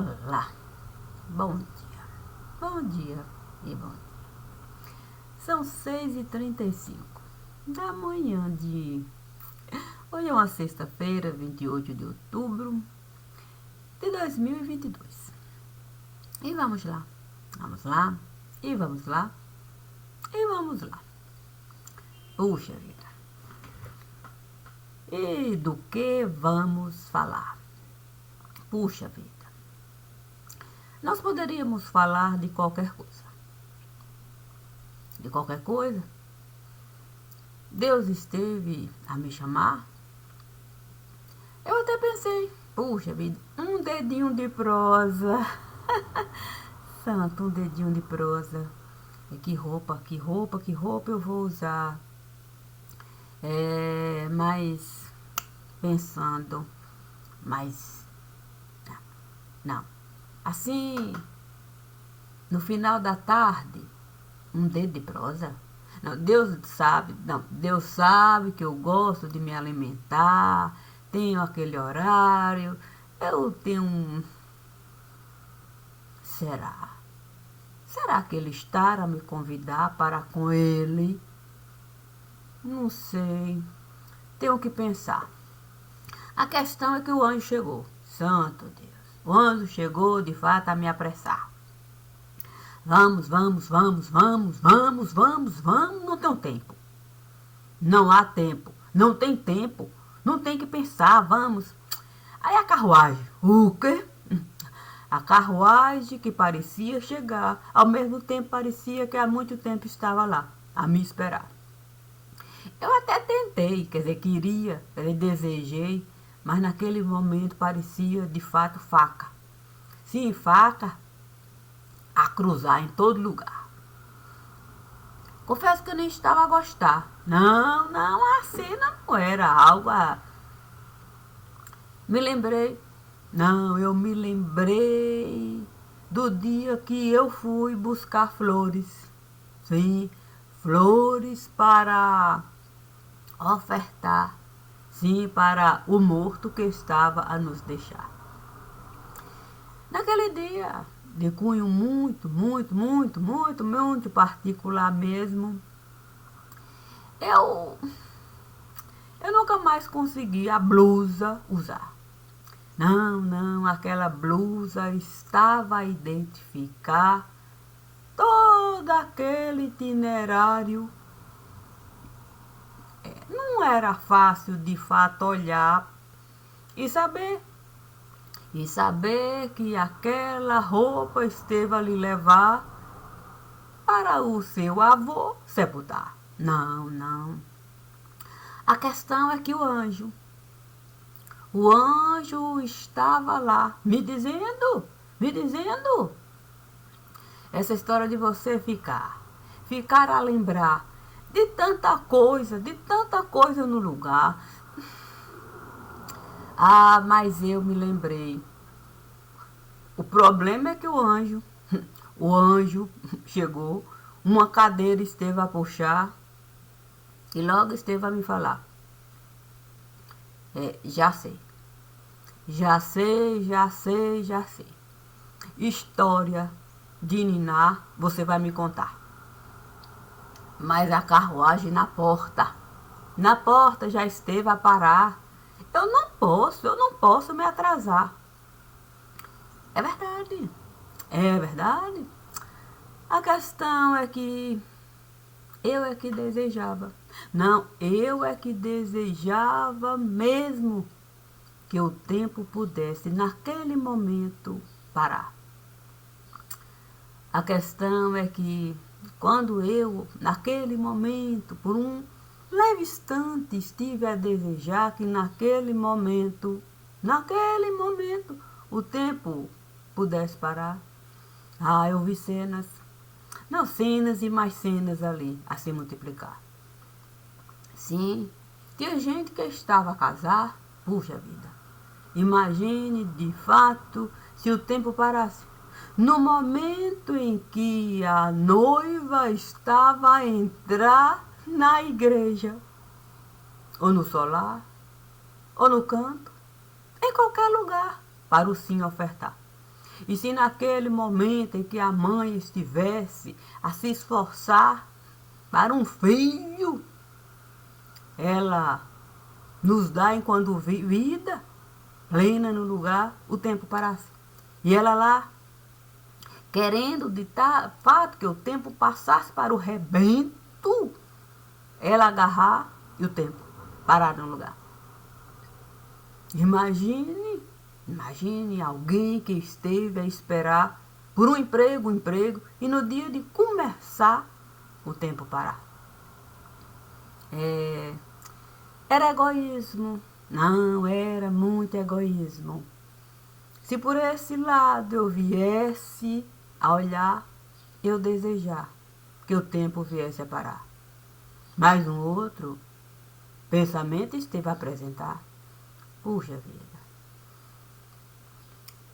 Olá, bom dia, bom dia e bom dia. São 6h35 da manhã de... Hoje é uma sexta-feira, 28 de outubro de 2022. E vamos lá, vamos lá, e vamos lá, e vamos lá. Puxa vida. E do que vamos falar? Puxa vida. Nós poderíamos falar de qualquer coisa. De qualquer coisa. Deus esteve a me chamar. Eu até pensei, puxa vida, um dedinho de prosa. Santo, um dedinho de prosa. Que roupa eu vou usar? Mas pensando, mas não. Assim, no final da tarde, um dedo de prosa. Não, Deus sabe que eu gosto de me alimentar, tenho aquele horário, eu tenho Será? Será que ele está a me convidar para com ele? Não sei, tenho que pensar. A questão é que o anjo chegou, santo Deus, o anjo chegou de fato a me apressar. Vamos, não tem tempo. Não há tempo, não tem tempo, não tem que pensar, vamos. Aí a carruagem, o quê? A carruagem que parecia chegar, ao mesmo tempo parecia que há muito tempo estava lá, a me esperar. Eu até tentei, queria, desejei, mas naquele momento parecia de fato faca. Sim, faca a cruzar em todo lugar. Confesso que eu nem estava a gostar. Não, a cena não era algo eu me lembrei do dia que eu fui buscar flores. Sim, flores para ofertar. Sim, para o morto que estava a nos deixar. Naquele dia, de cunho muito particular mesmo, eu nunca mais consegui a blusa usar. Não, aquela blusa estava a identificar todo aquele itinerário. Não era fácil de fato olhar e saber que aquela roupa esteve a lhe levar para o seu avô sepultar. Não. A questão é que o anjo estava lá, me dizendo, essa história de você ficar a lembrar de tanta coisa no lugar. Mas eu me lembrei. O problema é que o anjo chegou, uma cadeira esteve a puxar e logo esteve a me falar. Já sei. História de Niná, você vai me contar. Mas a carruagem na porta já esteve a parar. Eu não posso me atrasar. É verdade. A questão é que eu é que desejava. Não, eu é que desejava mesmo que o tempo pudesse, naquele momento, parar. A questão é que, quando eu, naquele momento, por um leve instante, estive a desejar que naquele momento, o tempo pudesse parar. Eu vi cenas e mais cenas ali, a se multiplicar. Sim, tinha gente que estava a casar, puxa vida. Imagine, de fato, se o tempo parasse. No momento em que a noiva estava a entrar na igreja, ou no solar, ou no canto, em qualquer lugar, para o sim ofertar. E se naquele momento em que a mãe estivesse a se esforçar para um filho, ela nos dá enquanto vida plena no lugar, o tempo parasse. E ela lá, querendo de fato que o tempo passasse para o rebento, ela agarrar e o tempo parar no lugar. Imagine alguém que esteve a esperar por um emprego, e no dia de começar, o tempo parar. Era egoísmo. Não, era muito egoísmo. Se por esse lado eu viesse a olhar, eu desejar que o tempo viesse a parar. Mas um outro pensamento esteve a apresentar. Puxa vida.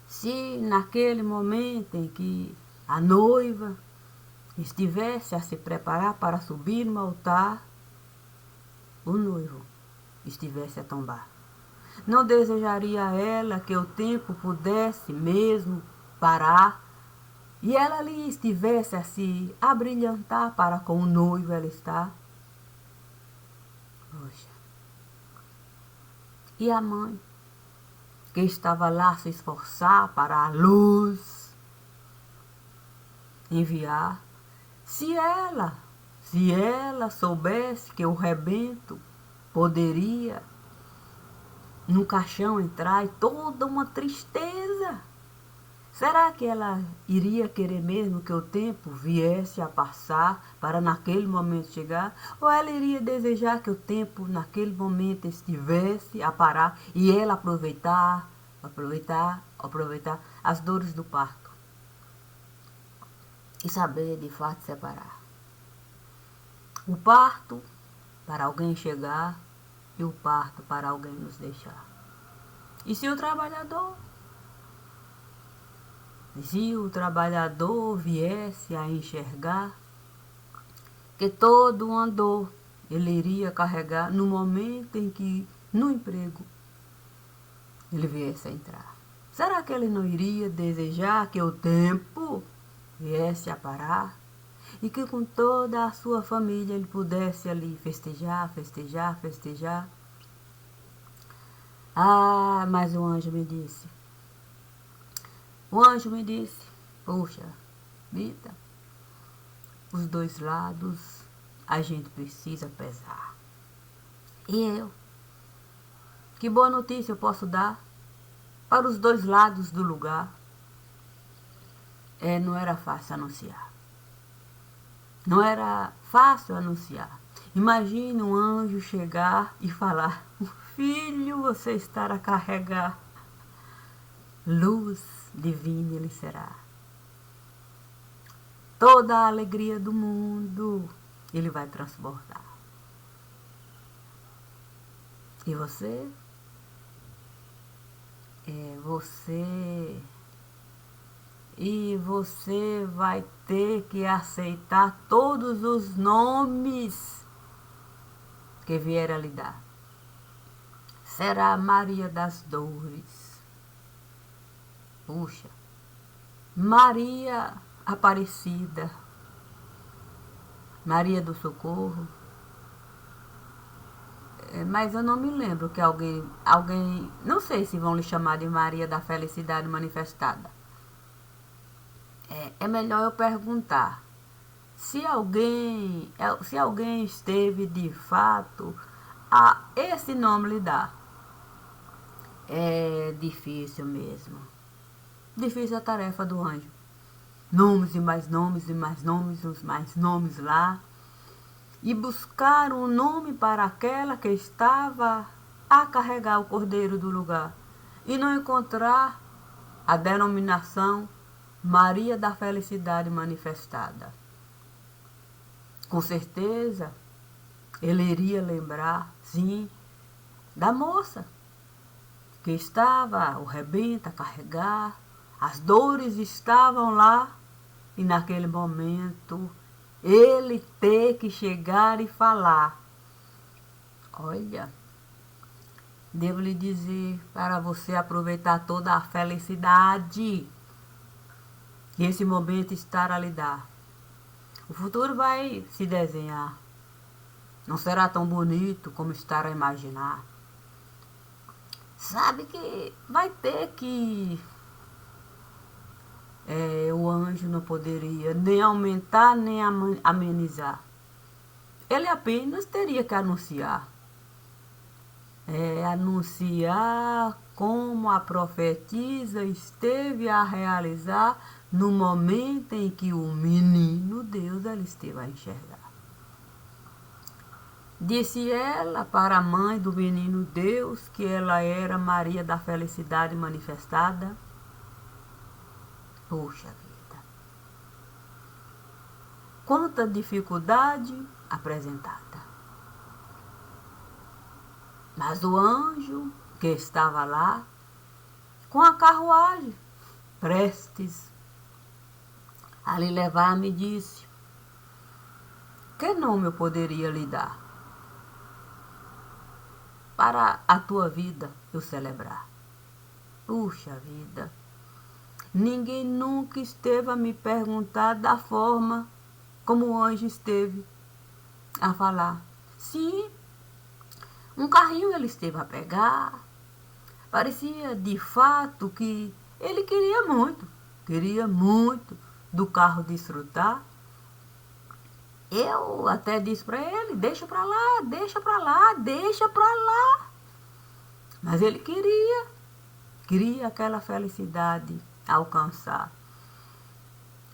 Se naquele momento em que a noiva estivesse a se preparar para subir no altar, o noivo estivesse a tombar. Não desejaria ela que o tempo pudesse mesmo parar e ela ali estivesse a se abrilhantar para com o noivo ela estar? Poxa. E a mãe, que estava lá a se esforçar para a luz enviar, se ela soubesse que o rebento poderia no caixão entrar e toda uma tristeza, será que ela iria querer mesmo que o tempo viesse a passar para naquele momento chegar? Ou ela iria desejar que o tempo naquele momento estivesse a parar e ela aproveitar as dores do parto e saber de fato separar o parto para alguém chegar e o parto para alguém nos deixar? E se o trabalhador viesse a enxergar que todo o andor ele iria carregar no momento em que no emprego ele viesse a entrar, será que ele não iria desejar que o tempo viesse a parar e que com toda a sua família ele pudesse ali festejar? Ah, mas o anjo me disse, poxa vida, os dois lados a gente precisa pesar. E eu? Que boa notícia eu posso dar para os dois lados do lugar? Não era fácil anunciar. Não era fácil anunciar. Imagine um anjo chegar e falar: o filho você estará a carregar. Luz divina ele será. Toda a alegria do mundo ele vai transportar. E você? Você vai ter que aceitar todos os nomes que vier a lhe dar. Será Maria das Dores. Puxa. Maria Aparecida. Maria do Socorro. Mas eu não me lembro que alguém, não sei se vão lhe chamar de Maria da Felicidade Manifestada. É melhor eu perguntar. Se alguém esteve de fato a esse nome lhe dar. É difícil mesmo. Difícil a tarefa do anjo. Nomes e mais nomes e mais nomes, os mais nomes lá. E buscar um nome para aquela que estava a carregar o cordeiro do lugar. E não encontrar a denominação Maria da Felicidade Manifestada. Com certeza, ele iria lembrar, sim, da moça que estava o rebento a carregar, as dores estavam lá, e naquele momento ele ter que chegar e falar: olha, devo lhe dizer para você aproveitar toda a felicidade E esse momento estar a lidar. O futuro vai se desenhar. Não será tão bonito como estar a imaginar. Sabe que vai ter que... o anjo não poderia nem aumentar, nem amenizar. Ele apenas teria que anunciar. Anunciar como a profetisa esteve a realizar no momento em que o menino Deus ela esteve a enxergar. Disse ela para a mãe do menino Deus que ela era Maria da felicidade manifestada. Puxa vida! Quanta dificuldade apresentada. Mas o anjo que estava lá, com a carruagem, prestes a lhe levar, me disse: que nome eu poderia lhe dar para a tua vida eu celebrar? Puxa vida! Ninguém nunca esteve a me perguntar da forma como o anjo esteve a falar. Sim, um carrinho ele esteve a pegar. Parecia de fato que ele queria muito do carro desfrutar. Eu até disse para ele: deixa para lá, deixa para lá, deixa para lá. Mas ele queria aquela felicidade alcançar.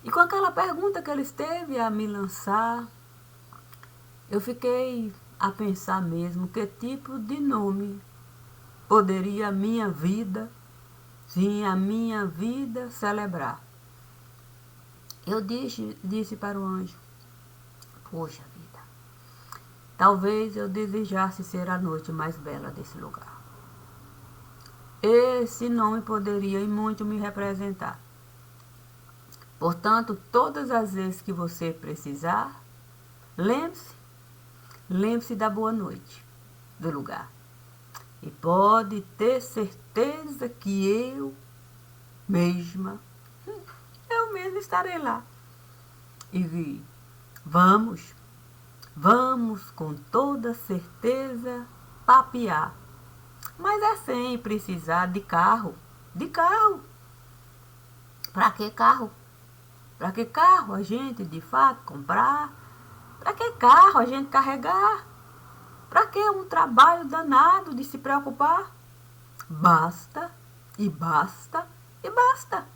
E com aquela pergunta que ele esteve a me lançar, eu fiquei a pensar mesmo que tipo de nome poderia a minha vida, sim, a minha vida celebrar. Eu disse para o anjo: poxa vida, talvez eu desejasse ser a noite mais bela desse lugar. Esse nome poderia e muito me representar. Portanto, todas as vezes que você precisar, lembre-se da boa noite do lugar. E pode ter certeza que eu mesma estarei lá. E vamos com toda certeza papear. Mas é sem precisar de carro. Para que carro? Para que carro a gente de fato comprar? Para que carro a gente carregar? Para que um trabalho danado de se preocupar? Basta, e basta, e basta.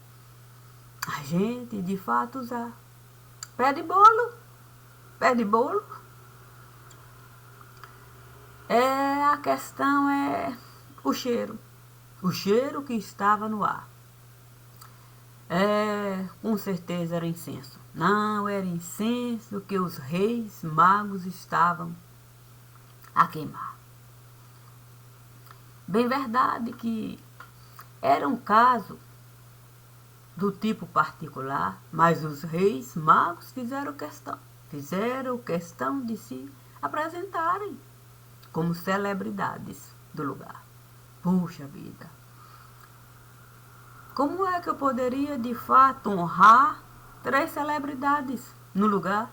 A gente de fato usar. Pé de bolo. A questão é o cheiro. O cheiro que estava no ar. Com certeza era incenso. Não, era incenso que os reis magos estavam a queimar. Bem verdade que era um caso do tipo particular, mas os reis magos fizeram questão de se apresentarem como celebridades do lugar. Puxa vida! Como é que eu poderia de fato honrar 3 celebridades no lugar?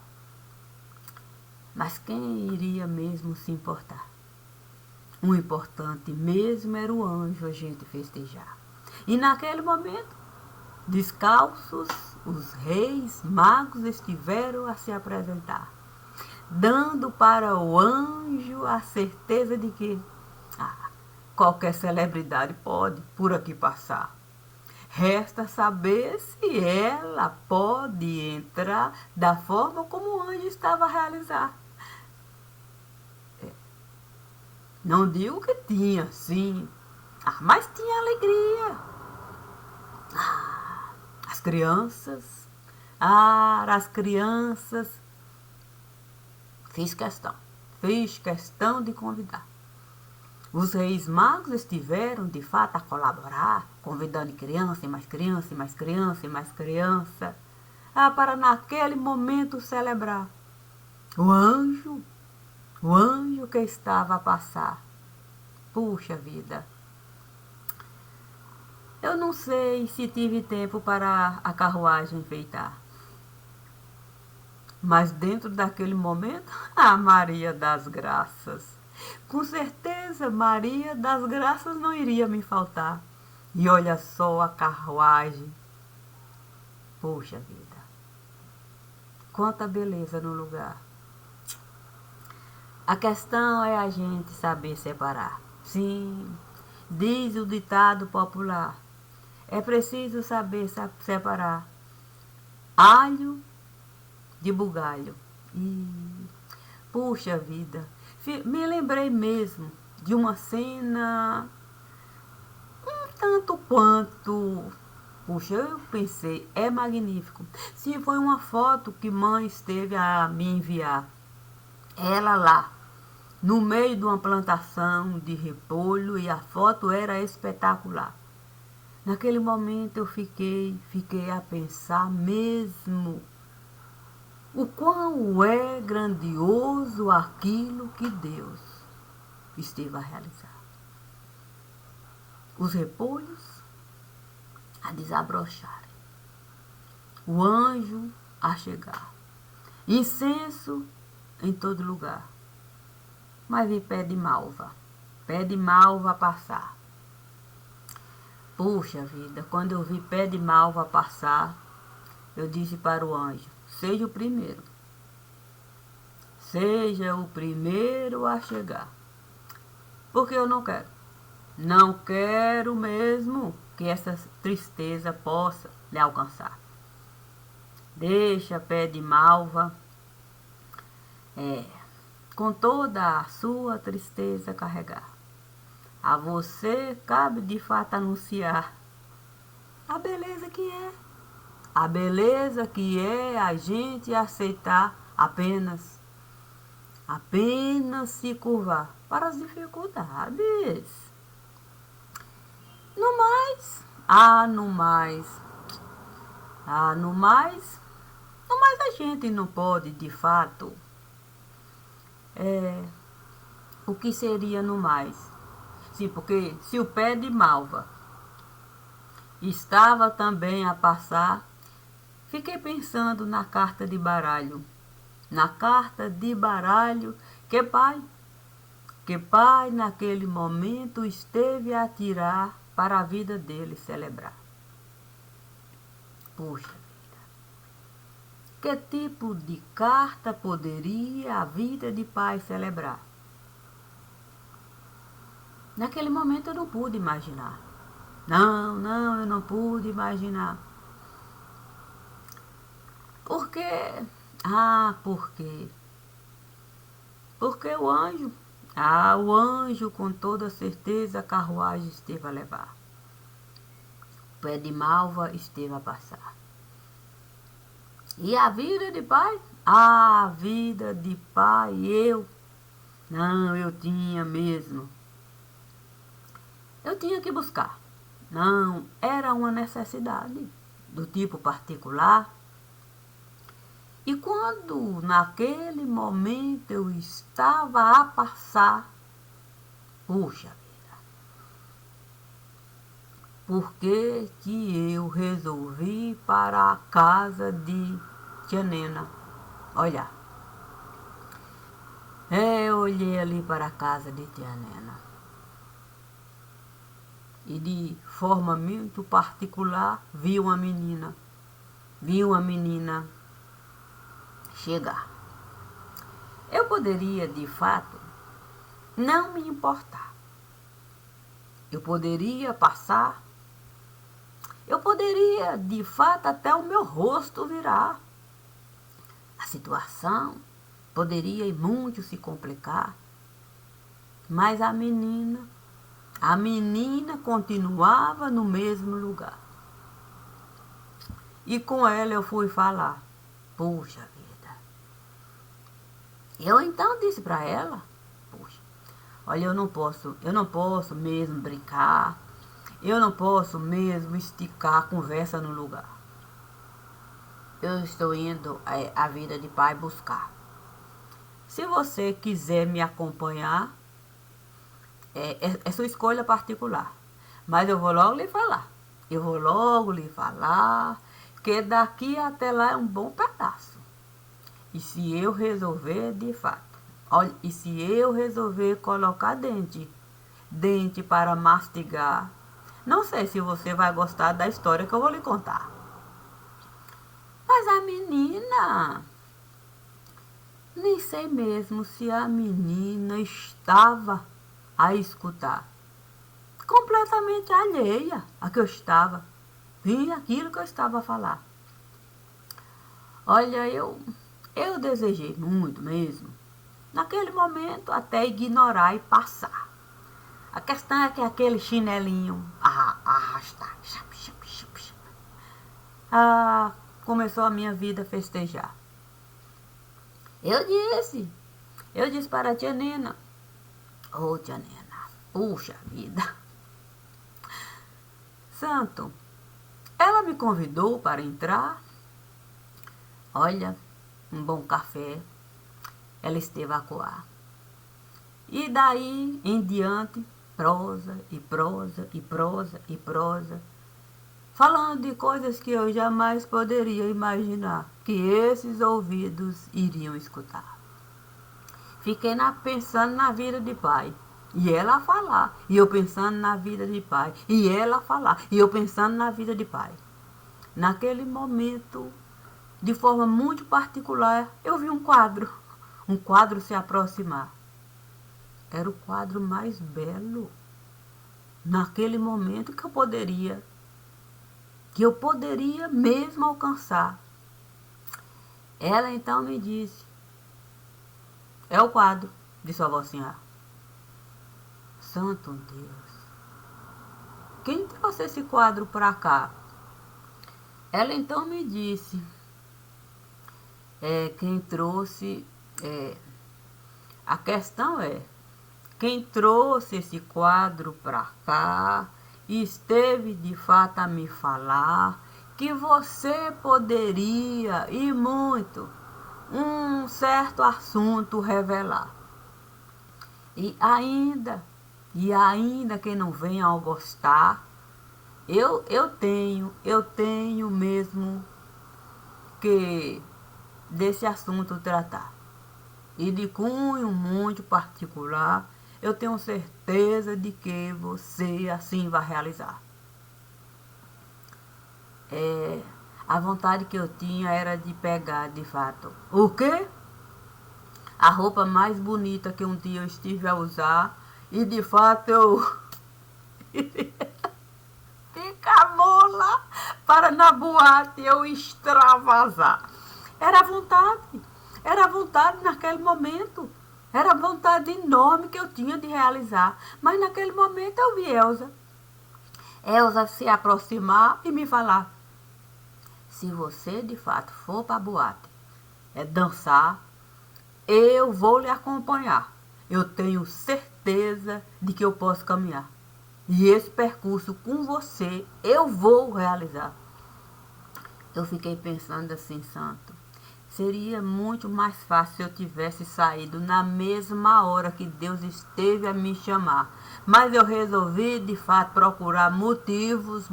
Mas quem iria mesmo se importar? O importante mesmo era o anjo a gente festejar. E naquele momento, descalços, os reis magos estiveram a se apresentar, dando para o anjo a certeza de que qualquer celebridade pode por aqui passar. Resta saber se ela pode entrar da forma como o anjo estava a realizar. Não digo que tinha, sim, mas tinha alegria. As crianças, fiz questão de convidar. Os reis magos estiveram, de fato, a colaborar, convidando criança, e mais criança, e mais criança, e mais criança, para naquele momento celebrar. O anjo que estava a passar. Puxa vida! Eu Eu não sei se tive tempo para a carruagem enfeitar. Mas dentro daquele momento, a Maria das Graças. Com certeza, Maria das Graças não iria me faltar. E olha só a carruagem. Poxa vida, quanta beleza no lugar. A questão é a gente saber separar. Sim, diz o ditado popular. É preciso saber separar alho de bugalho. E, puxa vida, me lembrei mesmo de uma cena um tanto quanto... Puxa, eu pensei, é magnífico. Sim, foi uma foto que mãe esteve a me enviar. Ela lá, no meio de uma plantação de repolho, e a foto era espetacular. Naquele momento eu fiquei a pensar mesmo o quão é grandioso aquilo que Deus esteve a realizar. Os repolhos a desabrocharem, o anjo a chegar, incenso em todo lugar, mas vi pé de malva a passar. Puxa vida, quando eu vi pé de malva passar, eu disse para o anjo, seja o primeiro a chegar, porque eu não quero mesmo que essa tristeza possa lhe alcançar. Deixa pé de malva, com toda a sua tristeza carregar. A você cabe de fato anunciar a beleza que é. A beleza que é a gente aceitar apenas se curvar para as dificuldades. No mais, a gente não pode, de fato, o que seria no mais? Sim, porque se o pé de malva estava também a passar, fiquei pensando na carta de baralho. Que pai naquele momento esteve a tirar para a vida dele celebrar. Puxa vida, que tipo de carta poderia a vida de pai celebrar? Naquele momento eu não pude imaginar. Não, eu não pude imaginar. Por quê? Por quê? Porque o anjo com toda certeza a carruagem esteve a levar. O pé de malva esteve a passar. E a vida de pai? A vida de pai, eu tinha mesmo. Eu tinha que buscar. Não, era uma necessidade do tipo particular. E quando naquele momento eu estava a passar, puxa vida, por que eu resolvi para a casa de tia Nena? Olha, eu olhei ali para a casa de tia Nena. E de forma muito particular vi uma menina chegar. Eu poderia, de fato, não me importar. Eu poderia passar. Eu poderia, de fato, até o meu rosto virar. A situação poderia muito se complicar. Mas a menina continuava no mesmo lugar. E com ela eu fui falar. Puxa vida. Eu então disse para ela, puxa, olha, eu não posso mesmo brincar, eu não posso mesmo esticar a conversa no lugar. Eu estou indo a vida de pai buscar. Se você quiser me acompanhar, é sua escolha particular. Mas eu vou logo lhe falar. eu vou logo lhe falar que daqui até lá é um bom pedaço. E se eu resolver, de fato, olha, e se eu resolver colocar dente para mastigar, não sei se você vai gostar da história que eu vou lhe contar. Mas a menina, nem sei mesmo se a menina estava a escutar. Completamente alheia a que eu estava. Vi aquilo que eu estava a falar. Olha, eu desejei muito mesmo, naquele momento, até ignorar e passar. A questão é que aquele chinelinho arrastar, começou a minha vida a festejar. Eu disse para a tia Nena, ô tia Nena, puxa vida, santo, ela me convidou para entrar. Olha, um bom café, ela esteve a coar. E daí em diante, prosa e prosa e prosa e prosa, falando de coisas que eu jamais poderia imaginar que esses ouvidos iriam escutar. Fiquei pensando na vida de pai, e ela a falar, e eu pensando na vida de pai, e ela a falar, e eu pensando na vida de pai. Naquele momento, de forma muito particular, eu vi um quadro se aproximar. Era o quadro mais belo naquele momento que eu poderia mesmo alcançar. Ela então me disse, é o quadro de sua avó Sinhá. Santo Deus, quem trouxe esse quadro para cá? Ela então me disse, quem trouxe, a questão é, quem trouxe esse quadro para cá esteve de fato a me falar que você poderia, e muito, um certo assunto revelar. E ainda que não venha a gostar, eu tenho mesmo que desse assunto tratar. E de cunho muito particular, eu tenho certeza de que você assim vai realizar. A vontade que eu tinha era de pegar, de fato, o quê? A roupa mais bonita que um dia eu estive a usar, e de fato eu ficar mola para na boate eu extravasar. Era vontade naquele momento. Era vontade enorme que eu tinha de realizar. Mas naquele momento eu vi Elza se aproximar e me falar, se você de fato for para a boate, dançar, eu vou lhe acompanhar. Eu tenho certeza de que eu posso caminhar. E esse percurso com você eu vou realizar. Eu fiquei pensando assim, santo, seria muito mais fácil se eu tivesse saído na mesma hora que Deus esteve a me chamar. Mas eu resolvi, de fato, procurar motivos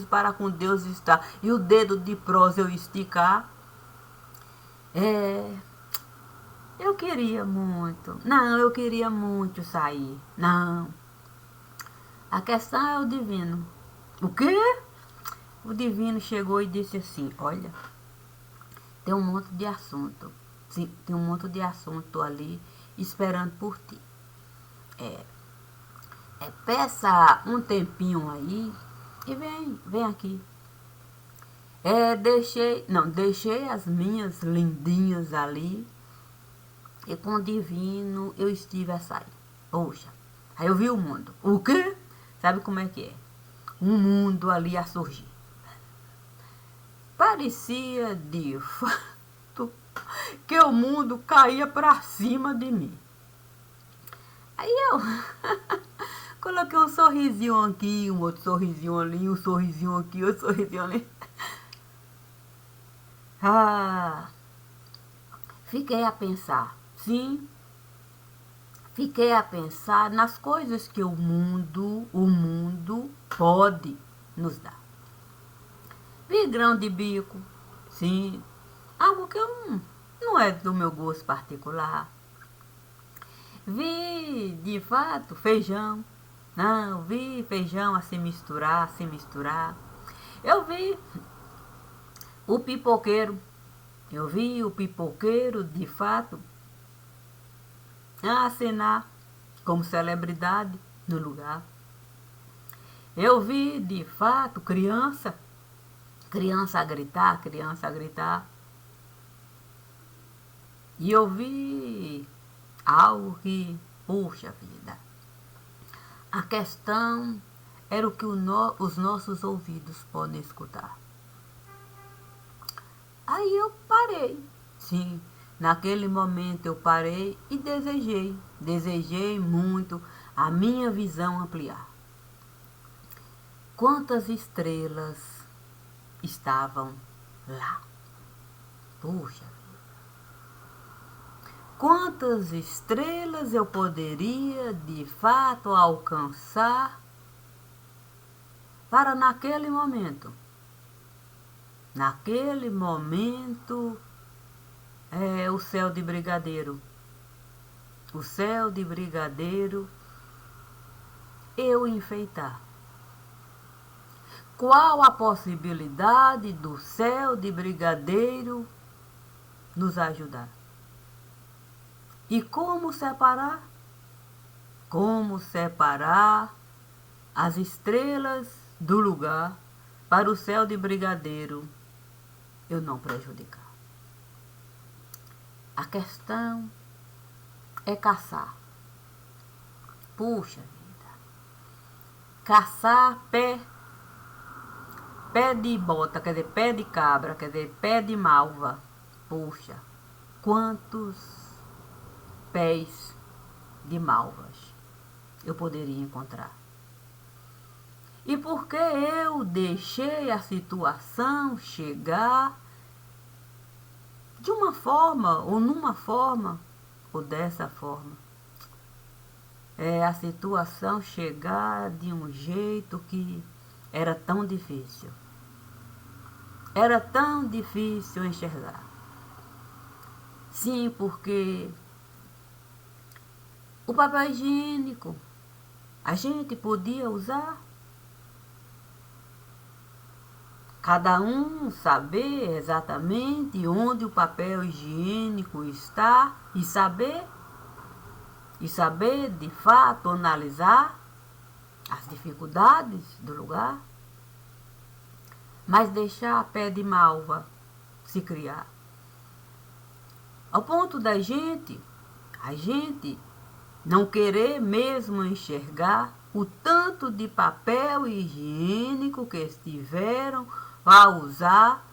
para com Deus estar. E o dedo de prosa eu esticar. Eu queria muito. Não, eu queria muito sair. Não. A questão é o divino. O quê? O divino chegou e disse assim, olha, tem um monte de assunto. Sim, tem um monte de assunto ali esperando por ti. Peça um tempinho aí e vem aqui. Deixei as minhas lindinhas ali e com o divino eu estive a sair. Poxa, aí eu vi o mundo. O quê? Sabe como é que é? Um mundo ali a surgir. Parecia de fato que o mundo caía para cima de mim. Aí eu coloquei um sorrisinho aqui, um outro sorrisinho ali, um sorrisinho aqui, outro sorrisinho ali. Fiquei a pensar, sim, fiquei a pensar nas coisas que o mundo pode nos dar. Vi grão de bico, sim, algo que não é do meu gosto particular. Vi, de fato, feijão. Não, vi feijão a se misturar, Eu vi o pipoqueiro. Eu vi o pipoqueiro, de fato, a acenar como celebridade no lugar. Eu vi, de fato, criança a gritar, E eu vi algo que, puxa vida, a questão era o que os nossos ouvidos podem escutar. Aí eu parei, sim, naquele momento eu parei e desejei muito a minha visão ampliar. Quantas estrelas estavam lá? Puxa, quantas estrelas eu poderia de fato alcançar para naquele momento o céu de brigadeiro. O céu de brigadeiro eu enfeitar. Qual a possibilidade do céu de brigadeiro nos ajudar? E como separar? Como separar as estrelas do lugar para o céu de brigadeiro eu não prejudicar? A questão é caçar. Puxa vida. Caçar pé de bota, quer dizer, pé de cabra, quer dizer, pé de malva. Puxa, quantos pés de malvas eu poderia encontrar? E por que eu deixei a situação chegar de uma forma, ou numa forma, ou dessa forma? A situação chegar de um jeito que era tão difícil. Era tão difícil enxergar. Sim, porque o papel higiênico a gente podia usar. Cada um saber exatamente onde o papel higiênico está e saber de fato analisar as dificuldades do lugar, mas deixar a pé de malva se criar. Ao ponto da gente não querer mesmo enxergar o tanto de papel higiênico que estiveram a usar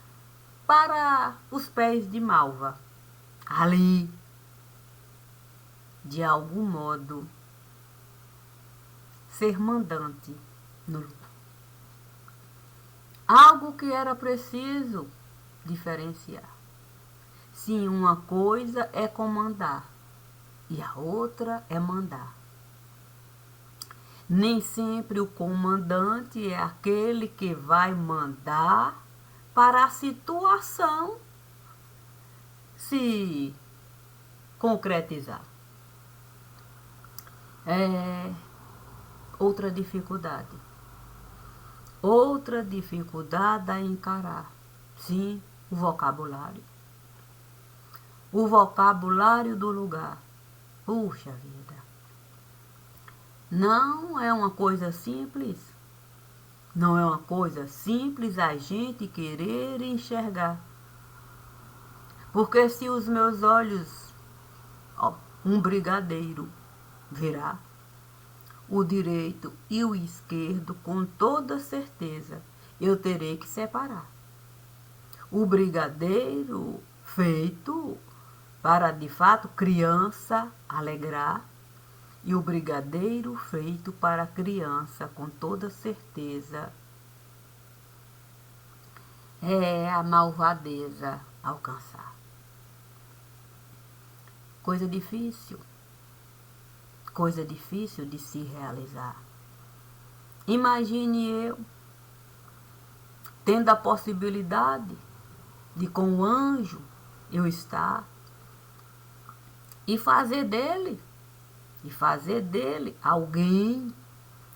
para os pés de malva. Ali, de algum modo, ser mandante no lugar. Algo que era preciso diferenciar. Sim, uma coisa é comandar e a outra é mandar. Nem sempre o comandante é aquele que vai mandar para a situação se concretizar. Outra dificuldade a encarar. Sim, o vocabulário. O vocabulário do lugar. Puxa vida. Não é uma coisa simples. Não é uma coisa simples a gente querer enxergar. Porque se os meus olhos, um brigadeiro virá, o direito e o esquerdo, com toda certeza, eu terei que separar. O brigadeiro feito para, de fato, criança alegrar, e o brigadeiro feito para criança, com toda certeza, é a malvadeza alcançar. Coisa difícil de se realizar. Imagine eu tendo a possibilidade de com o anjo eu estar e fazer dele alguém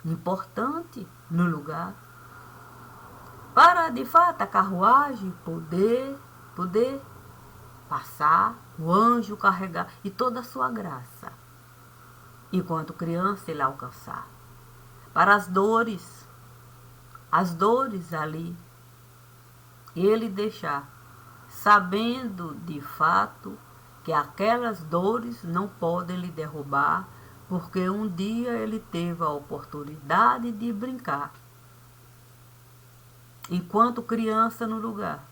importante no lugar, para de fato a carruagem poder passar, o anjo carregar e toda a sua graça, enquanto criança ele alcançar, para as dores ali, ele deixar, sabendo de fato que aquelas dores não podem lhe derrubar, porque um dia ele teve a oportunidade de brincar, enquanto criança no lugar,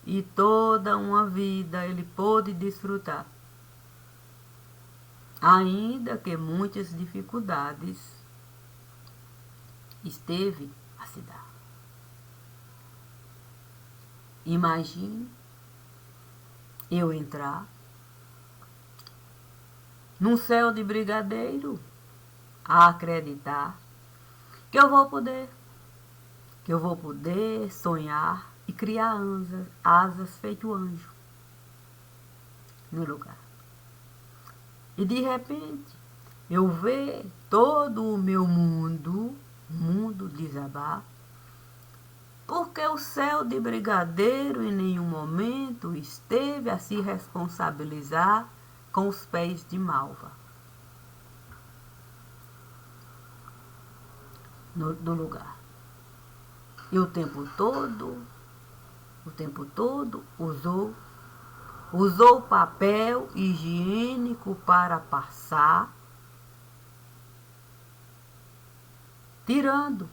e toda uma vida ele pôde desfrutar, ainda que muitas dificuldades esteve a se dar. Imagine eu entrar num céu de brigadeiro a acreditar que eu vou poder sonhar e criar asas feito anjo no lugar. E de repente eu ver todo o meu mundo desabar, porque o céu de brigadeiro em nenhum momento esteve a se responsabilizar com os pés de malva do lugar. E o tempo todo usou papel higiênico para passar, tirando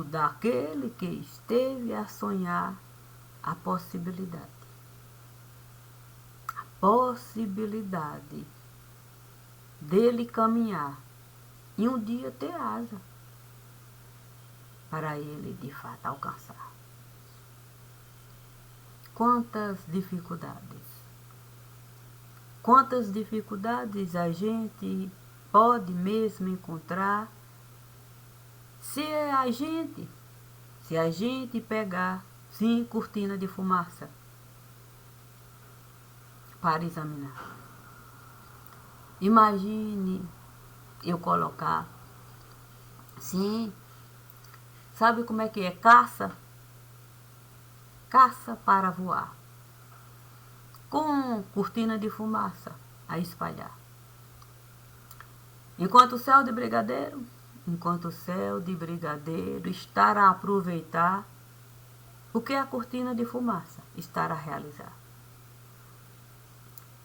daquele que esteve a sonhar a possibilidade dele caminhar e um dia ter asa para ele de fato alcançar. Quantas dificuldades a gente pode mesmo encontrar se a gente pegar, sim, cortina de fumaça para examinar. Imagine eu colocar, sim, sabe como é que é? Caça para voar, com cortina de fumaça a espalhar. Enquanto o céu de brigadeiro estar a aproveitar o que a cortina de fumaça estar a realizar.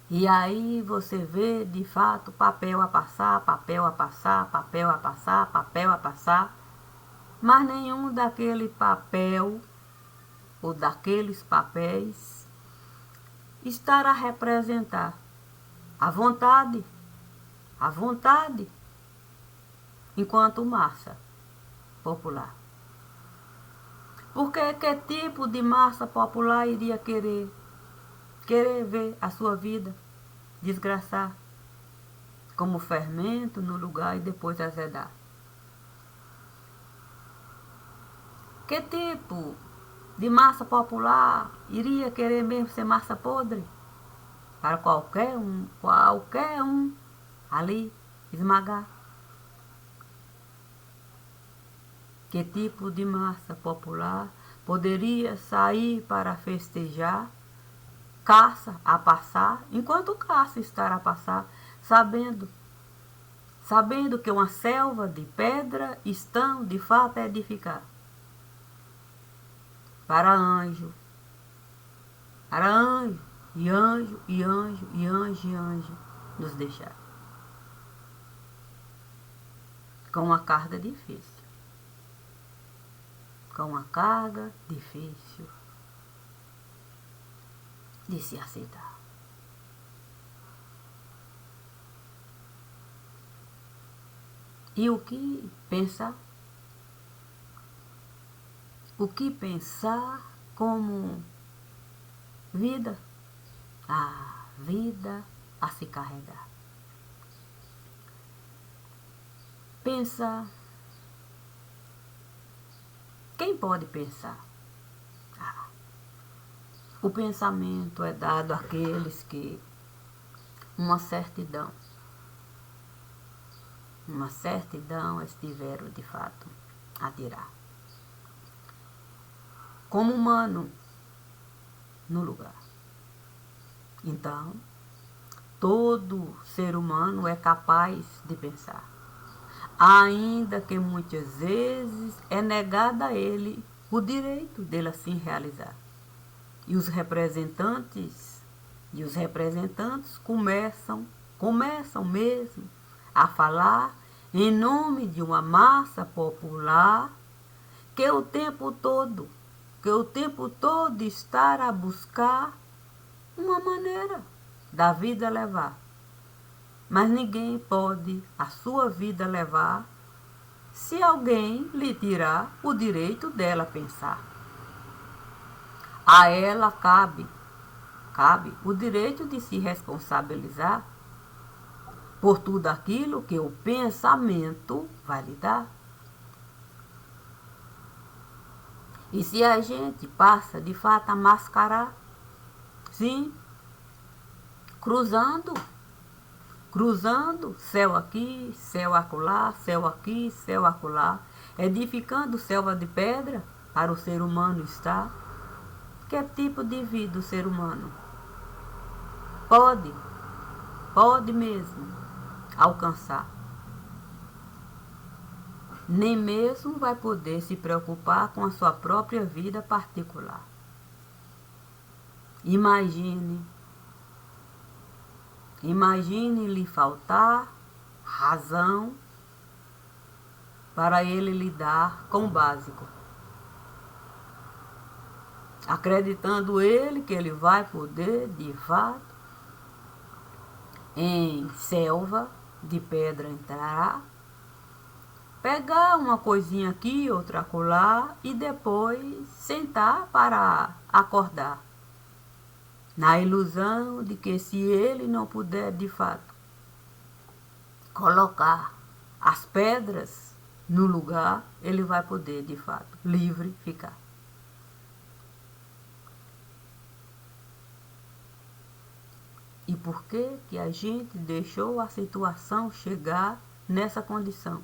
E aí você vê de fato papel a passar, mas nenhum daquele papel ou daqueles papéis estar a representar a vontade, enquanto massa popular. Porque que tipo de massa popular iria querer ver a sua vida desgraçar como fermento no lugar e depois azedar? Que tipo de massa popular iria querer mesmo ser massa podre para qualquer um ali esmagar? Que tipo de massa popular poderia sair para festejar, caça a passar, enquanto caça estar a passar, sabendo que uma selva de pedra estão de fato a edificar para anjo, e anjo nos deixar com uma carga difícil. De se aceitar. E o que pensar? O que pensar como vida? A vida a se carregar. Pensar. Quem pode pensar? O pensamento é dado àqueles que uma certidão estiveram de fato a tirar. Como humano no lugar. Então, todo ser humano é capaz de pensar, ainda que muitas vezes é negado a ele o direito dele assim realizar. E os representantes começam mesmo a falar em nome de uma massa popular que o tempo todo está a buscar uma maneira da vida levar. Mas ninguém pode a sua vida levar se alguém lhe tirar o direito dela pensar. A ela cabe o direito de se responsabilizar por tudo aquilo que o pensamento vai lhe dar. E se a gente passa de fato a mascarar, sim, cruzando, céu aqui, céu acolá, céu aqui, céu acolá, edificando selva de pedra para o ser humano estar. Que tipo de vida o ser humano pode mesmo alcançar? Nem mesmo vai poder se preocupar com a sua própria vida particular. Imagine lhe faltar razão para ele lidar com o básico, acreditando ele que ele vai poder, de fato, em selva de pedra entrar, pegar uma coisinha aqui, outra acolá e depois sentar para acordar. Na ilusão de que se ele não puder, de fato, colocar as pedras no lugar, ele vai poder, de fato, livre ficar. E por que a gente deixou a situação chegar nessa condição?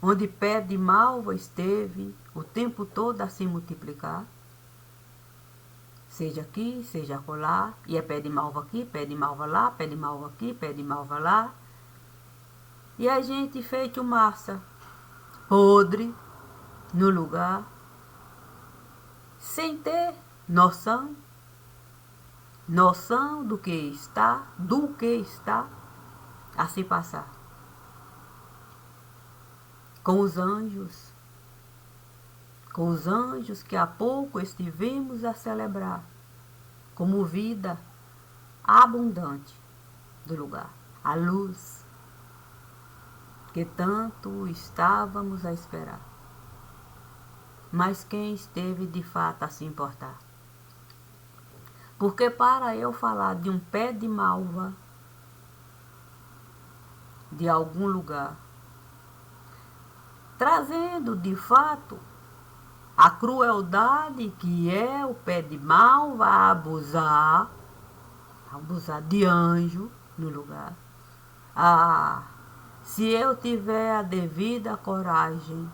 Onde pé de malva esteve o tempo todo a se multiplicar, seja aqui, seja acolá, e é pé de malva aqui, pé de malva lá, pé de malva aqui, pé de malva lá, e a gente feito massa podre no lugar, sem ter noção do que está a se passar. Com os anjos que há pouco estivemos a celebrar, como vida abundante do lugar, a luz que tanto estávamos a esperar. Mas quem esteve de fato a se importar? Porque para eu falar de um pé de malva de algum lugar, trazendo de fato a crueldade que é o pé de malva abusar de anjo no lugar. Se eu tiver a devida coragem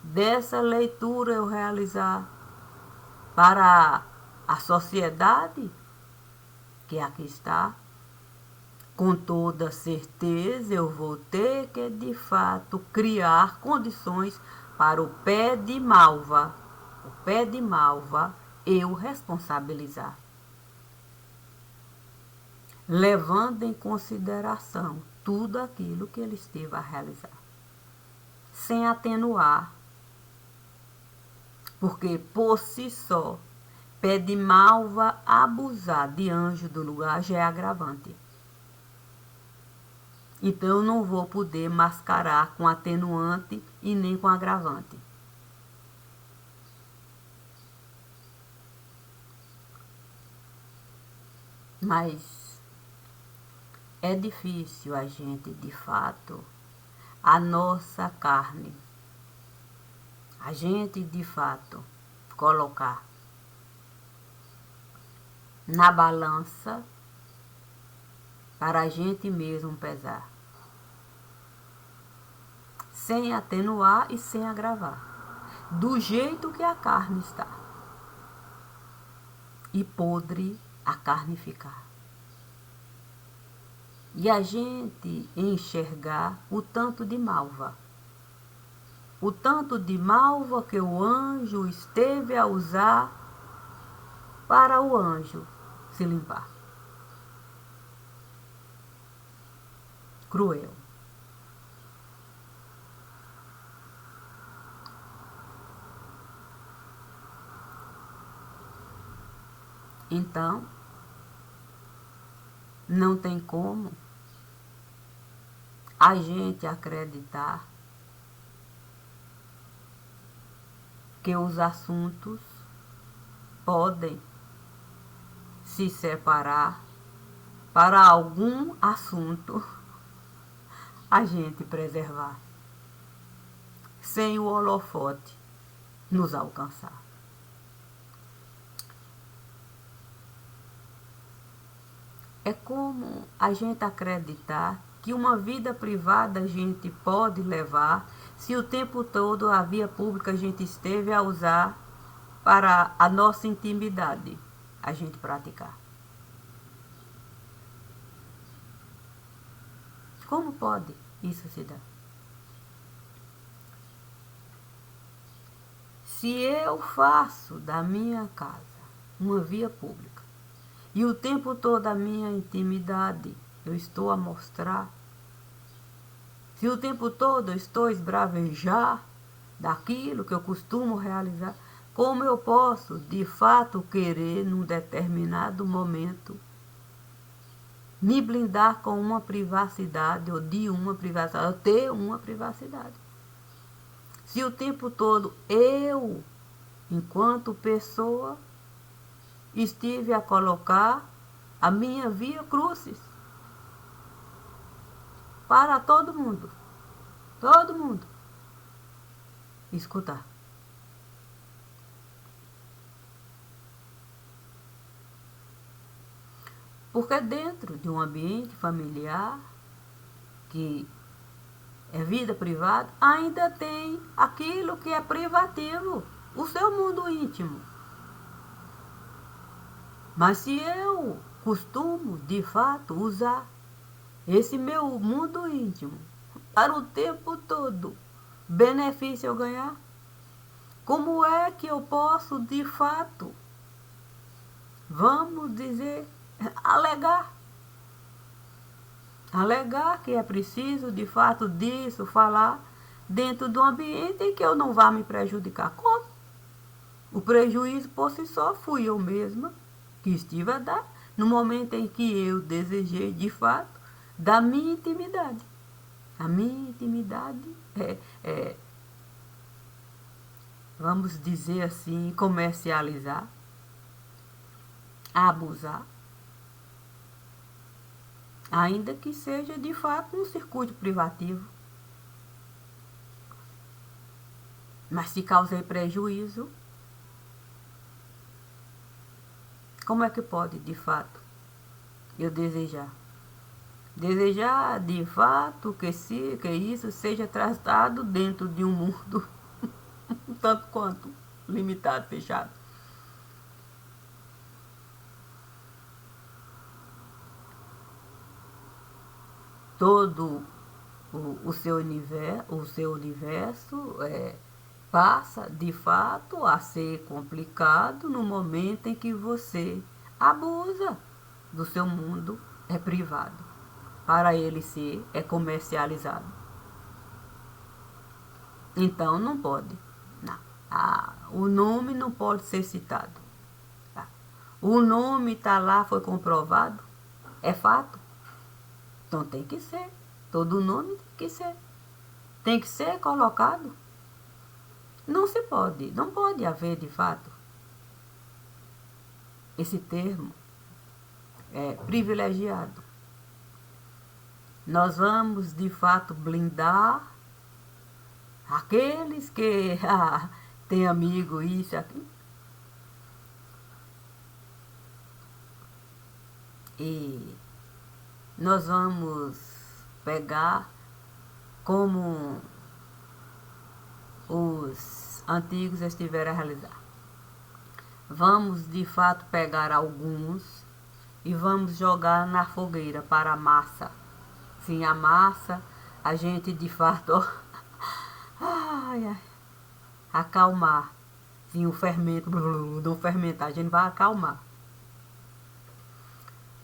dessa leitura eu realizar para a sociedade que aqui está, com toda certeza eu vou ter que de fato criar condições para o pé de malva eu responsabilizar, levando em consideração tudo aquilo que ele esteve a realizar, sem atenuar, porque por si só, pé de malva abusar de anjo do lugar já é agravante. Então eu não vou poder mascarar com atenuante e nem com agravante. Mas É difícil a gente, de fato, a nossa carne, a gente, de fato, colocar na balança para a gente mesmo pesar, sem atenuar e sem agravar, do jeito que a carne está. E podre a carne ficar. E a gente enxergar o tanto de malva. O tanto de malva que o anjo esteve a usar para o anjo se limpar. Cruel. Então, não tem como a gente acreditar que os assuntos podem se separar para algum assunto a gente preservar, sem o holofote nos alcançar. É como a gente acreditar que uma vida privada a gente pode levar se o tempo todo a via pública a gente esteve a usar para a nossa intimidade a gente praticar. Como pode isso se dar? Se eu faço da minha casa uma via pública e o tempo todo a minha intimidade eu estou a mostrar, se o tempo todo eu estou a esbravejar daquilo que eu costumo realizar, como eu posso, de fato, querer, num determinado momento, me blindar com uma privacidade, ou de uma privacidade, ou ter uma privacidade? Se o tempo todo eu, enquanto pessoa, estive a colocar a minha via crucis para todo mundo escutar. Porque dentro de um ambiente familiar, que é vida privada, ainda tem aquilo que é privativo, o seu mundo íntimo. Mas se eu costumo, de fato, usar esse meu mundo íntimo para o tempo todo benefício eu ganhar, como é que eu posso, de fato, vamos dizer, alegar que é preciso, de fato, disso, falar dentro do ambiente em que eu não vá me prejudicar? Como? O prejuízo por si só fui eu mesma que estive a dar no momento em que eu desejei, de fato, da minha intimidade. A minha intimidade vamos dizer assim, comercializar, abusar, ainda que seja, de fato, um circuito privativo. Mas se causei prejuízo, como é que pode, de fato, eu desejar? Desejar, de fato, que isso seja tratado dentro de um mundo tanto quanto limitado, fechado. Todo o seu universo passa, de fato, a ser complicado no momento em que você abusa do seu mundo privado. Para ele ser comercializado. Então não pode. Não. O nome não pode ser citado. Tá? O nome está lá, foi comprovado, é fato. Então tem que ser. Todo nome tem que ser. Tem que ser colocado. Não se pode, não pode haver, de fato, esse termo privilegiado. nós vamos de fato blindar aqueles que tem amigo, isso, aqui. E nós vamos pegar como os antigos estiveram a realizar. Vamos de fato pegar alguns e vamos jogar na fogueira para a massa. Sim, a massa, a gente de fato acalmar. Sim, o fermento, do fermentar, a gente vai acalmar.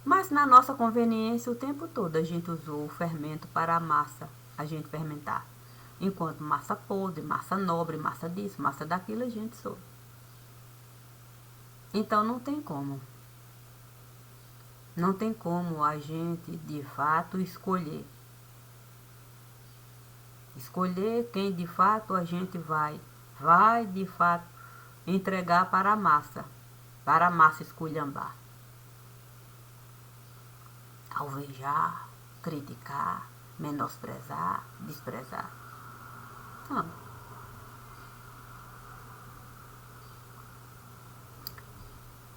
Mas na nossa conveniência, o tempo todo a gente usou o fermento para a massa, a gente fermentar. Enquanto massa podre, massa nobre, massa disso, massa daquilo, a gente soube. Então não tem como. Não tem como a gente, de fato, escolher. Escolher quem, de fato, a gente vai, de fato, entregar para a massa esculhambar. Alvejar, criticar, menosprezar, desprezar. Não.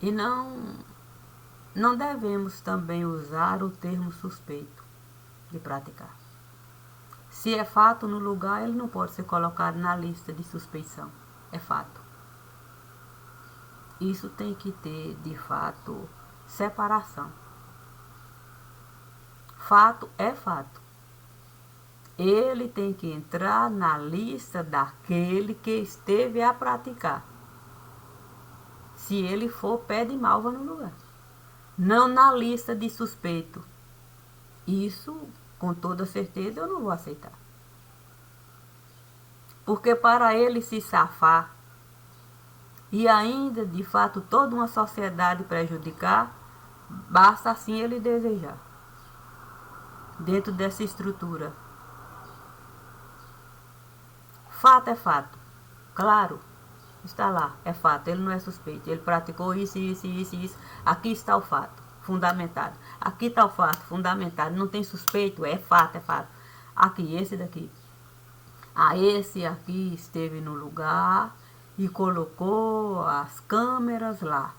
E não devemos também usar o termo suspeito de praticar. Se é fato no lugar, ele não pode ser colocado na lista de suspeição. É fato. Isso tem que ter, de fato, separação. Fato é fato. Ele tem que entrar na lista daquele que esteve a praticar. Se ele for pé de malva no lugar. Não na lista de suspeito. Isso, com toda certeza, eu não vou aceitar. Porque para ele se safar e ainda, de fato, toda uma sociedade prejudicar, basta assim ele desejar. Dentro dessa estrutura. Fato é fato. Claro, está lá, é fato, ele não é suspeito. Ele praticou isso. Aqui está o fato, fundamentado. Aqui está o fato, fundamentado. Não tem suspeito, é fato, é fato. Aqui, esse daqui. Esse aqui esteve no lugar e colocou as câmeras lá.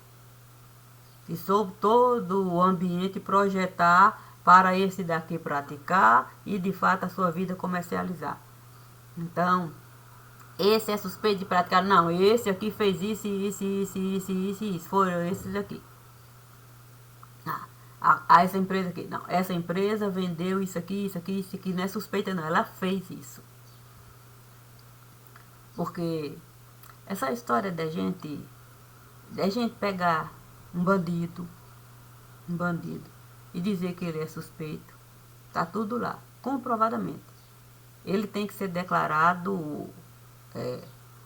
E soube todo o ambiente projetar para esse daqui praticar e de fato a sua vida comercializar. Então, esse é suspeito de praticar? Não, esse aqui fez isso. Foram esses aqui. Essa empresa aqui. Não, essa empresa vendeu isso aqui. Não é suspeita não, ela fez isso. Porque essa história da gente pegar um bandido e dizer que ele é suspeito, tá tudo lá, comprovadamente. Ele tem que ser declarado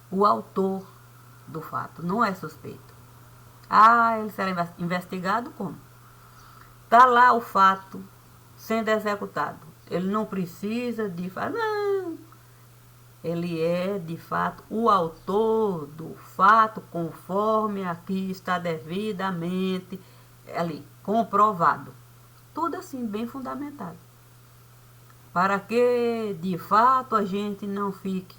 o autor do fato, não é suspeito. Ele será investigado como? Tá lá o fato sendo executado. Ele não precisa de falar, não. Ele é, de fato, o autor do fato, conforme aqui está devidamente ali, comprovado. Tudo assim, bem fundamentado. Para que, de fato, a gente não fique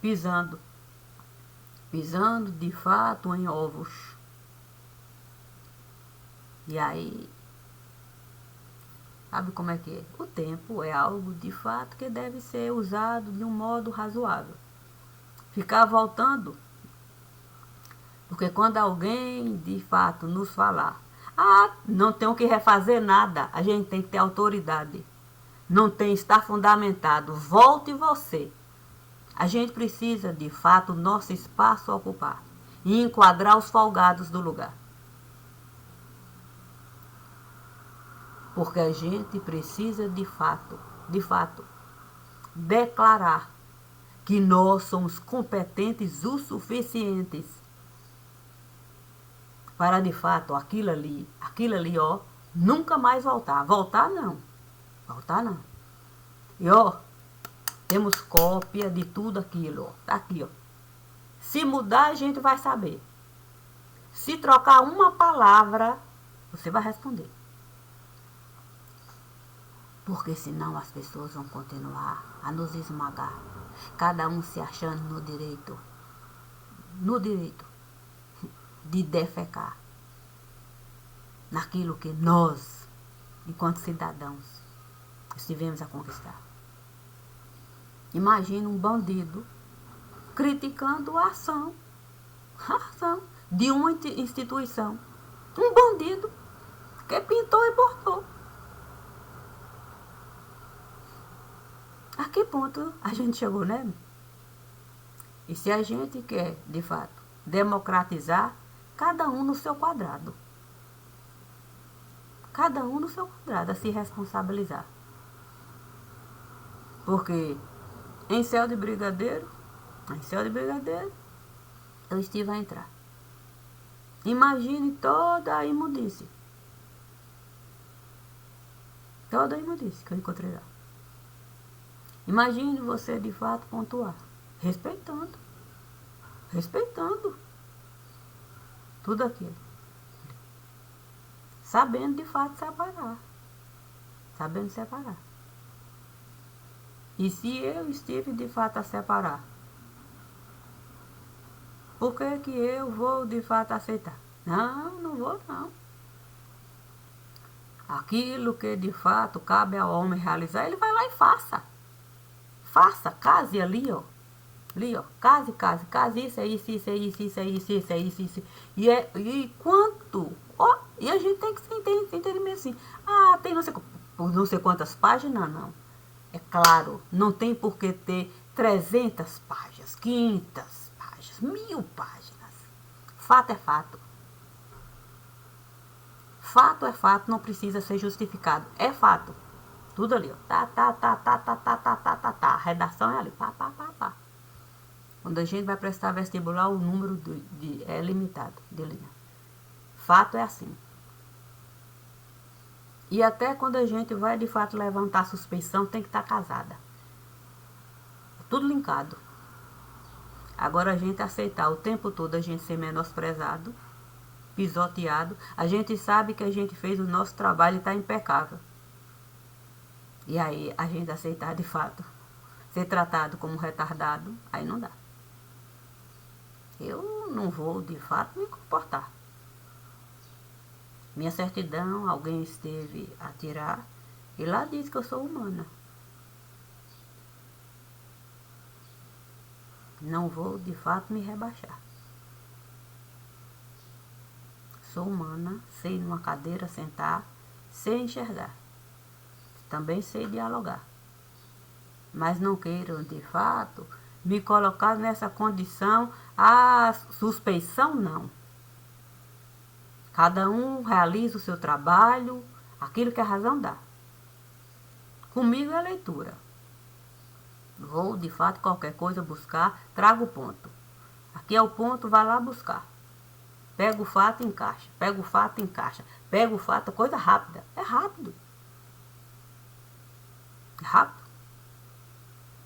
pisando, de fato, em ovos. E aí, sabe como é que é? O tempo é algo, de fato, que deve ser usado de um modo razoável. Ficar voltando, porque quando alguém, de fato, nos falar, não tem o que refazer nada, a gente tem que ter autoridade. Não tem, está fundamentado. Volte você. A gente precisa, de fato, nosso espaço ocupar e enquadrar os folgados do lugar. Porque a gente precisa, de fato, declarar que nós somos competentes o suficientes para, de fato, aquilo ali, nunca mais voltar. Voltar não. E, temos cópia de tudo aquilo, tá aqui, Se mudar, a gente vai saber. Se trocar uma palavra, você vai responder. Porque senão as pessoas vão continuar a nos esmagar. Cada um se achando no direito de defecar naquilo que nós, enquanto cidadãos, estivemos a conquistar. Imagina um bandido criticando a ação de uma instituição. Um bandido que pintou e bordou. A que ponto a gente chegou, né? E se a gente quer, de fato, democratizar, cada um no seu quadrado. Cada um no seu quadrado, a se responsabilizar. Porque em céu de brigadeiro, eu estive a entrar. Imagine toda a imundice. Toda a imundice que eu encontrei lá. Imagine você de fato pontuar. Respeitando tudo aquilo. Sabendo de fato separar. E se eu estive de fato a separar, por que eu vou de fato aceitar? Não vou não. Aquilo que de fato cabe ao homem realizar, ele vai lá e faça. Faça, case ali, ó. Ali, ó, case, isso é isso. E quanto? Ó, e a gente tem que entender assim. Ah, tem não sei quantas páginas, não. É claro, não tem por que ter 300 páginas, 500 páginas, 1000 páginas. Fato é fato. Fato é fato, não precisa ser justificado. É fato. Tudo ali, ó. Tá. A redação é ali. Pá. Quando a gente vai prestar vestibular, o número é limitado de linha. Fato é assim. E até quando a gente vai, de fato, levantar suspeição, tem que estar casada. Tudo linkado. Agora a gente aceitar o tempo todo a gente ser menosprezado, pisoteado, a gente sabe que a gente fez o nosso trabalho e está impecável. E aí a gente aceitar, de fato, ser tratado como retardado, aí não dá. Eu não vou, de fato, me comportar. Minha certidão, alguém esteve a tirar, e lá diz que eu sou humana. Não vou, de fato, me rebaixar. Sou humana, sei numa cadeira sentar, sei enxergar. Também sei dialogar. Mas não queiram, de fato, me colocar nessa condição, a suspeição não. Cada um realiza o seu trabalho, aquilo que a razão dá. Comigo é leitura. Vou, de fato, qualquer coisa buscar, trago o ponto. Aqui é o ponto, vai lá buscar. Pega o fato e encaixa. Pega o fato, coisa rápida. É rápido.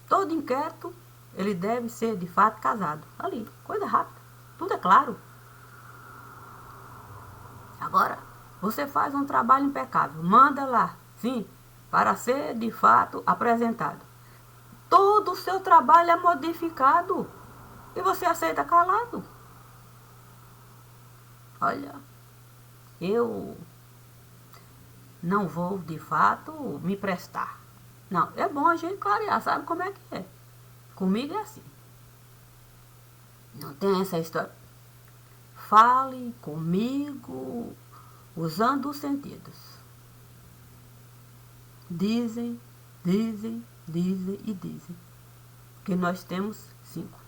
Todo inquérito, ele deve ser, de fato, casado. Ali, coisa rápida. Tudo é claro. Agora, você faz um trabalho impecável, manda lá, sim, para ser de fato apresentado. Todo o seu trabalho é modificado e você aceita calado. Olha, eu não vou de fato me prestar. Não, é bom a gente clarear, sabe como é que é? Comigo é assim. Não tem essa história. Fale comigo usando os sentidos. Dizem que nós temos 5.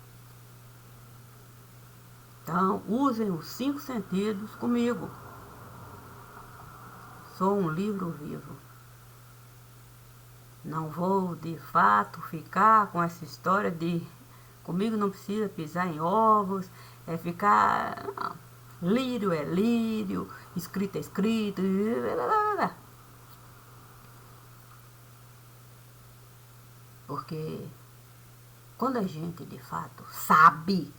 Então, usem os 5 sentidos comigo. Sou um livro vivo. Não vou, de fato, ficar com essa história de comigo não precisa pisar em ovos, é ficar... Não. Lírio é lírio, escrito é escrito. Porque quando a gente, de fato, sabe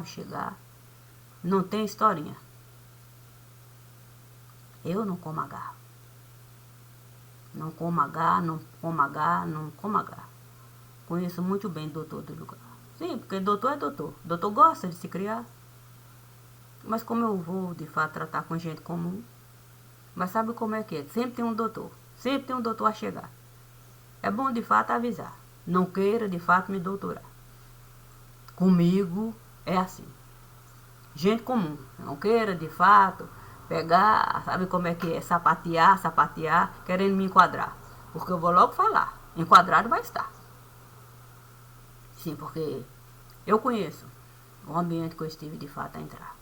chegar, não tem historinha. Eu não como agarro. Não coma H, não coma H, não coma H. Conheço muito bem doutor do lugar. Sim, porque doutor é doutor. Doutor gosta de se criar. Mas como eu vou, de fato, tratar com gente comum, mas sabe como é que é? Sempre tem um doutor. Sempre tem um doutor a chegar. É bom, de fato, avisar. Não queira, de fato, me doutorar. Comigo é assim. Gente comum. Não queira, de fato, pegar, sabe como é que é? Sapatear, querendo me enquadrar. Porque eu vou logo falar. Enquadrado vai estar. Sim, porque eu conheço o ambiente que eu estive, de fato, a entrar.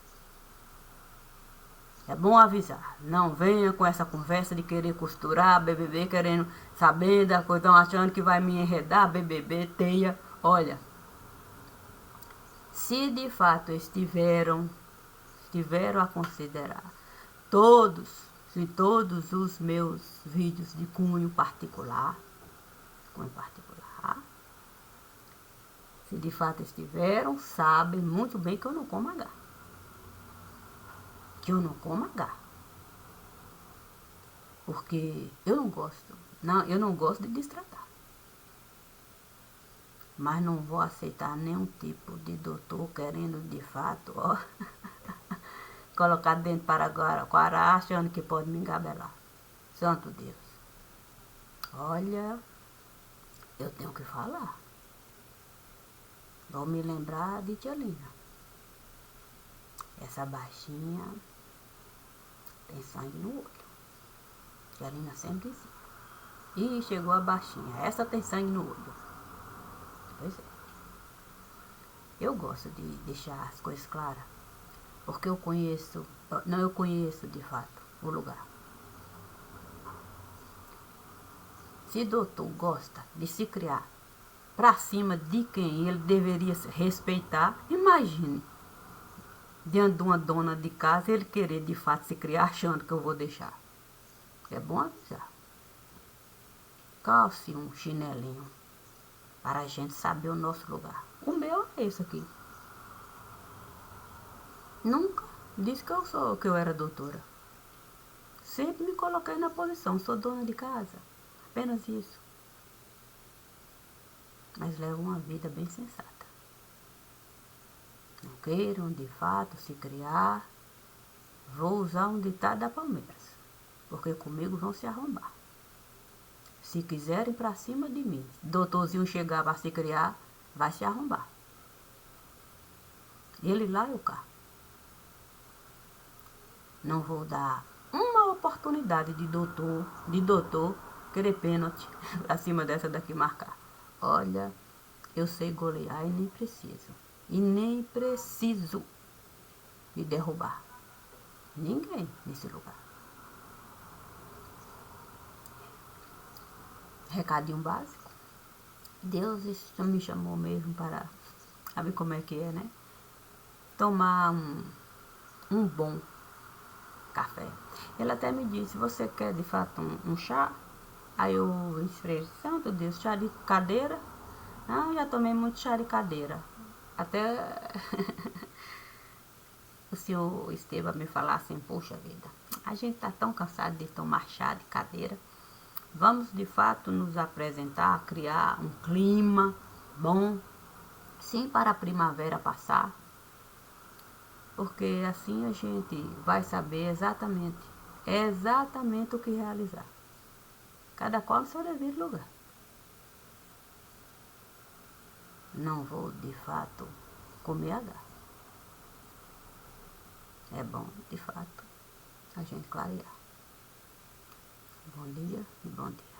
É bom avisar. Não venha com essa conversa de querer costurar, BBB, querendo, sabendo da coisa, achando que vai me enredar, BBB, teia. Olha, se de fato estiveram a considerar todos, se todos os meus vídeos de cunho particular, se de fato estiveram, sabem muito bem que eu não como H. Que eu não como H. Porque eu não gosto. Não, eu não gosto de destratar. Mas não vou aceitar nenhum tipo de doutor querendo de fato, ó, colocar dentro para agora, achando que pode me engabelar. Santo Deus. Olha, eu tenho que falar. Vou me lembrar de Tia Lina. Essa baixinha tem sangue no olho. Tia Lina sempre dizia. Ih, chegou a baixinha. Essa tem sangue no olho. Pois é. Eu gosto de deixar as coisas claras. Porque eu conheço de fato o lugar. Se doutor gosta de se criar para cima de quem ele deveria respeitar, imagine, diante de uma dona de casa, ele querer de fato se criar achando que eu vou deixar. É bom avisar. Calce um chinelinho para a gente saber o nosso lugar. O meu é esse aqui. Nunca disse que eu era doutora. Sempre me coloquei na posição, sou dona de casa. Apenas isso. Mas levo uma vida bem sensata. Não queiram, de fato, se criar. Vou usar um ditado da Palmeiras. Porque comigo vão se arrombar. Se quiserem pra cima de mim, doutorzinho chegar para se criar, vai se arrombar. Ele lá, eu cá. Não vou dar uma oportunidade de doutor, querer pênalti acima dessa daqui marcar. Olha, eu sei golear e nem preciso. E nem preciso me derrubar. Ninguém nesse lugar. Recadinho básico. Deus me chamou mesmo para, sabe como é que é, né? Tomar um bom café. Ele até me disse, você quer de fato um chá? Aí eu esfreguei, santo Deus, chá de cadeira? Não, já tomei muito chá de cadeira. Até o senhor Estevam me falar assim, poxa vida, a gente tá tão cansado de tomar chá de cadeira. Vamos de fato nos apresentar, criar um clima bom, sim, para a primavera passar. Porque assim a gente vai saber exatamente o que realizar. Cada qual no seu devido lugar. Não vou, de fato, comer H. É bom, de fato, a gente clarear. Bom dia e bom dia.